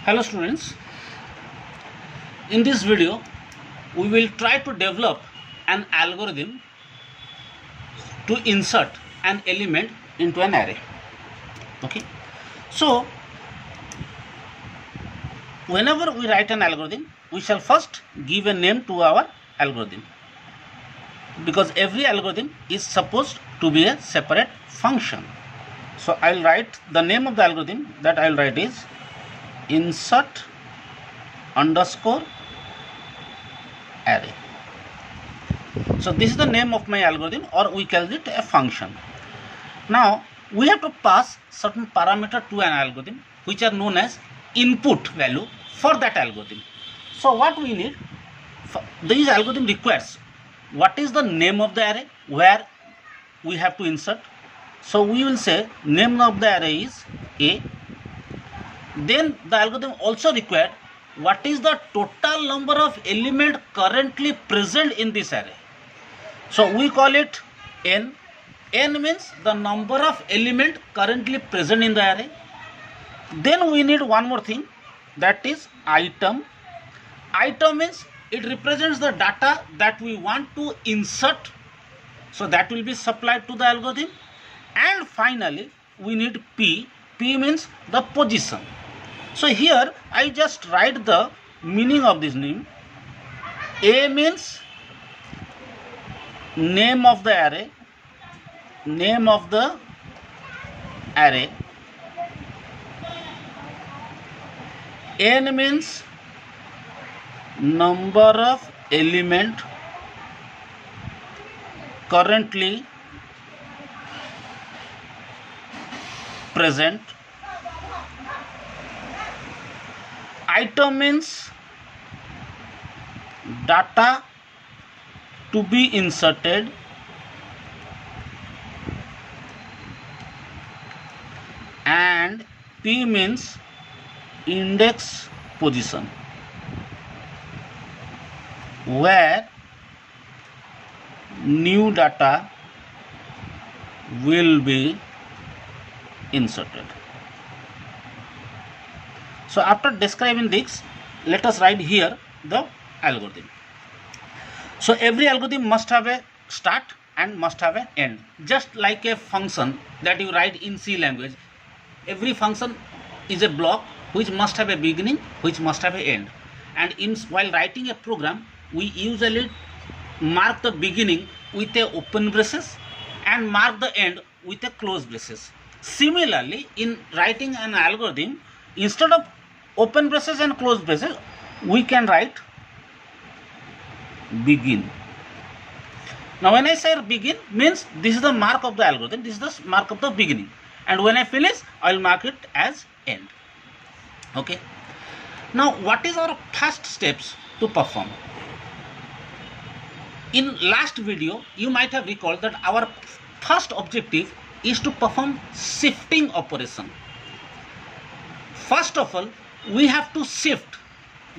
Hello students, in this video we will try to develop an algorithm to insert an element into an array. Okay, so whenever we write an algorithm, we shall first give a name to our algorithm, because every algorithm is supposed to be a separate function. So I will write the name of the algorithm. That I will write is insert underscore array. So this is the name of my algorithm, or we call it a function. Now we have to pass certain parameter to an algorithm which are known as input value for that algorithm. So what we need, this algorithm requires what is the name of the array where we have to insert. So we will say name of the array is A. Then the algorithm also required what is the total number of element currently present in this array. So we call it n. N means the number of element currently present in the array. Then we need one more thing, that is item. Item means it represents the data that we want to insert. So that will be supplied to the algorithm. And finally we need p. P means the position. So here I just write the meaning of this name. A means name of the array. Name of the array. N means number of element currently present. Item means data to be inserted. And P means index position, where new data will be inserted. So after describing this, let us write here the algorithm. So every algorithm must have a start and must have an end, just like a function that you write in C language. Every function is a block which must have a beginning, which must have an end. And while writing a program, we usually mark the beginning with a open braces and mark the end with a closed braces. Similarly, in writing an algorithm, instead of open braces and closed braces, we can write begin. Now when I say begin, means this is the mark of the algorithm, this is the mark of the beginning. And when I finish, I will mark it as end. Okay. Now what is our first steps to perform? In last video, you might have recalled that our first objective is to perform shifting operation. First of all, we have to shift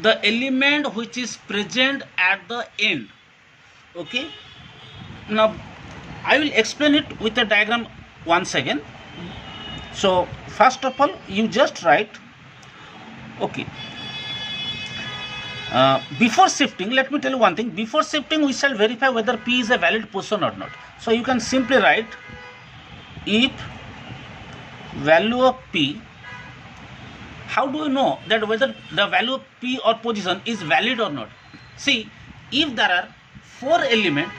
the element which is present at the end. Okay. Now I will explain it with a diagram once again. So first of all, you just write, okay, before shifting, let me tell you one thing. Before shifting, we shall verify whether P is a valid position or not. So you can simply write if value of P. How do you know that whether the value of P or position is valid or not? See, if there are 4 elements,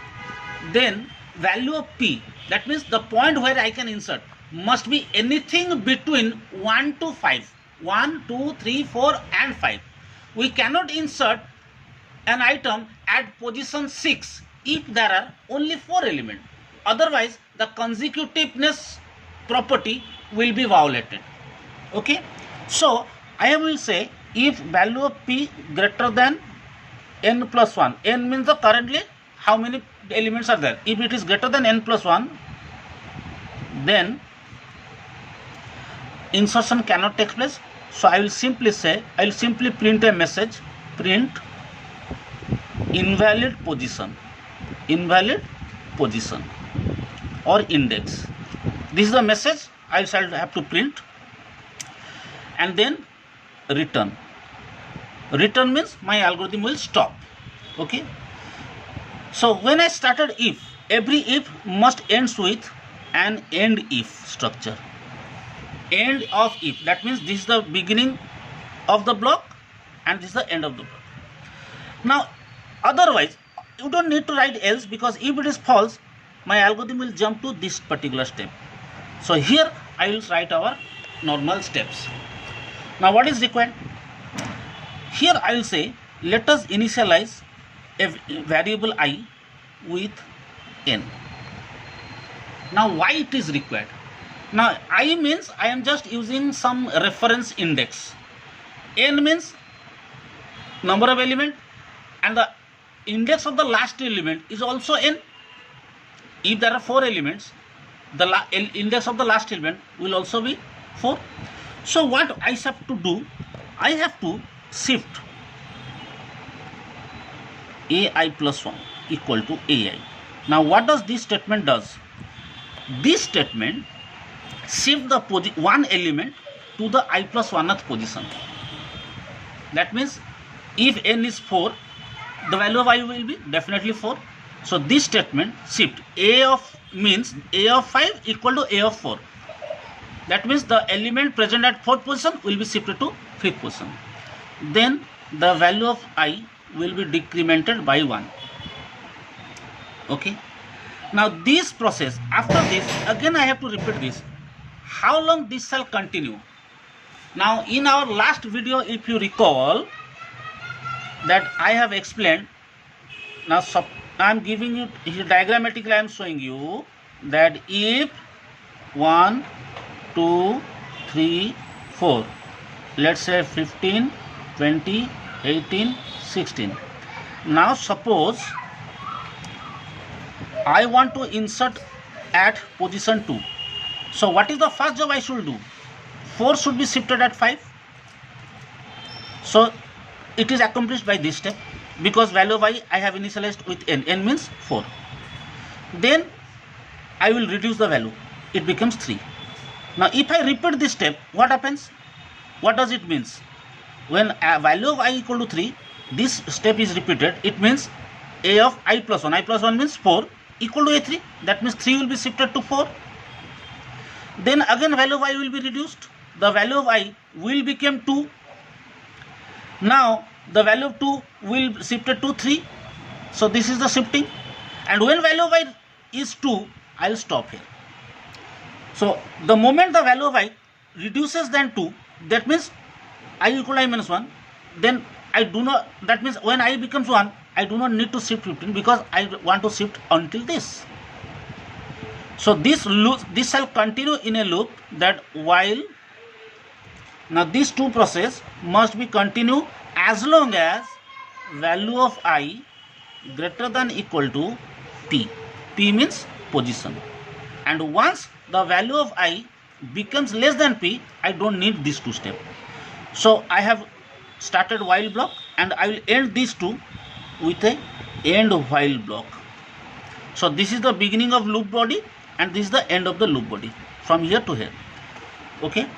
then value of P, that means the point where I can insert, must be anything between 1 to 5. 1, 2, 3, 4 and 5. We cannot insert an item at position 6 if there are only 4 elements. Otherwise, the consecutiveness property will be violated. Okay. So I will say if value of P greater than n plus 1. N means the currently how many elements are there. If it is greater than n plus 1, then insertion cannot take place. So I will simply say, I will simply print a message, print invalid position or index. This is the message I shall have to print. And then return. Return means my algorithm will stop. Okay. So when I started if, every if must ends with an end if structure. End of if, that means this is the beginning of the block and this is the end of the block. Now otherwise you don't need to write else, because if it is false, my algorithm will jump to this particular step. So here I will write our normal steps. Now what is required? Here I will say, let us initialize a variable I with n. Now why it is required? Now I means I am just using some reference index. N means number of element, and the index of the last element is also n. If there are 4 elements, the index of the last element will also be 4. So what I have to do, I have to shift ai plus 1 equal to ai. Now what does this statement does? This statement shift the one element to the I plus 1th position. That means if n is 4, the value of I will be definitely 4. So this statement shift a of means a of 5 equal to a of 4. That means the element present at 4th position will be shifted to 5th position. Then the value of I will be decremented by 1. Okay. Now this process, after this again I have to repeat this. How long this shall continue? Now in our last video, if you recall, that I have explained. Now I am giving you diagrammatically, I am showing you that if 1, 2, 3, 4, let's say 15, 20, 18, 16. Now suppose I want to insert at position 2. So what is the first job I should do? 4 should be shifted at 5. So it is accomplished by this step, because value of I have initialized with n. N means 4. Then I will reduce the value. It becomes 3. Now if I repeat this step, what happens? What does it means? When a value of I equal to 3, this step is repeated. It means a of I plus 1. I plus 1 means 4 equal to a3. That means 3 will be shifted to 4. Then again value of I will be reduced. The value of I will become 2. Now the value of 2 will shifted to 3. So this is the shifting. And when value of I is 2, I will stop here. So the moment the value of I reduces than 2, that means I equal to I minus 1, then I do not, that means when I becomes 1, I do not need to shift 15, because I want to shift until this. So this shall continue in a loop, that while, now these two process must be continue as long as value of I greater than equal to p. P means position. And once the value of I becomes less than p, I don't need these two steps. So I have started while block, and I will end these two with a end while block. So this is the beginning of loop body, and this is the end of the loop body from here to here. Okay.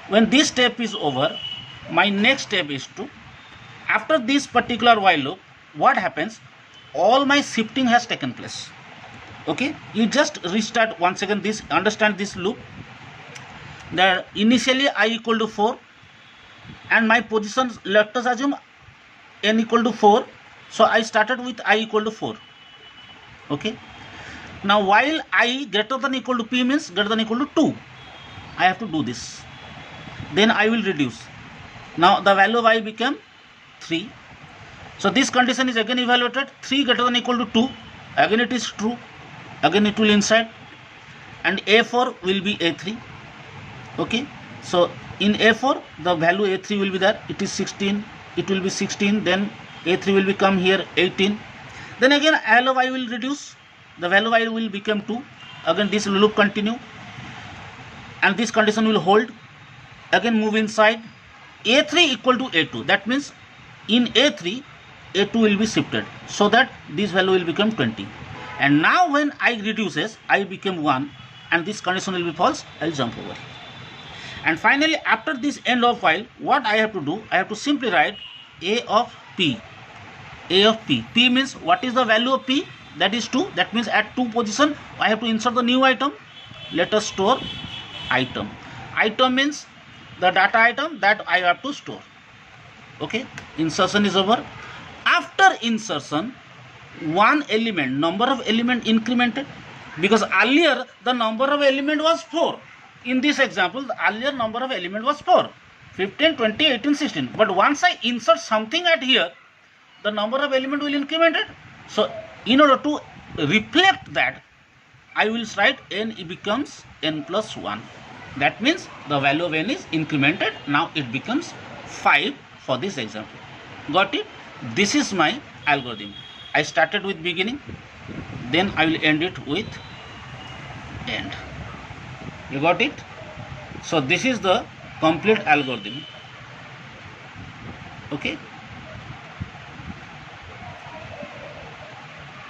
When this step is over, my next step is to, after this particular while loop, what happens? All my shifting has taken place. Okay. You just restart once again this, understand this loop. That initially I equal to 4, and my position, let us assume n equal to 4. So I started with I equal to 4. Okay. Now while I greater than equal to p means greater than equal to 2, I have to do this. Then I will reduce. Now the value of I became 3. So this condition is again evaluated. 3 greater than equal to 2. Again it is true. Again it will inside. And A4 will be A3. Okay. So in A4 the value A3 will be there. It is 16. It will be 16. Then A3 will become here 18. Then again value of I will reduce. The value of I will become 2. Again this loop continue. And this condition will hold. Again move inside. A3 equal to A2. That means in A3, A2 will be shifted, so that this value will become 20. And now when I reduces, I become 1, and this condition will be false. I will jump over. And finally, after this end of while, what I have to do? I have to simply write a of p. A of p. P means what is the value of p? That is 2. That means at 2 position I have to insert the new item. Let us store item. Item means the data item that I have to store. Okay, insertion is over. After insertion, one element, number of element incremented, because earlier the number of element was 4. In this example, the earlier number of element was 4, 15, 20, 18, 16. But once I insert something at here, the number of element will incremented. So in order to reflect that, I will write n becomes n plus 1. That means the value of n is incremented. Now it becomes 5 for this example. Got it? This is my algorithm. I started with beginning, then I will end it with end. You got it? So this is the complete algorithm. Okay.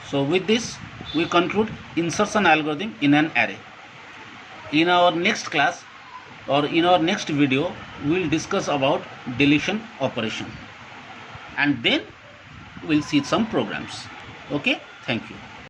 So with this we conclude insertion algorithm in an array. In our next class or in our next video, we will discuss about deletion operation, and then we'll see some programs. Okay, thank you.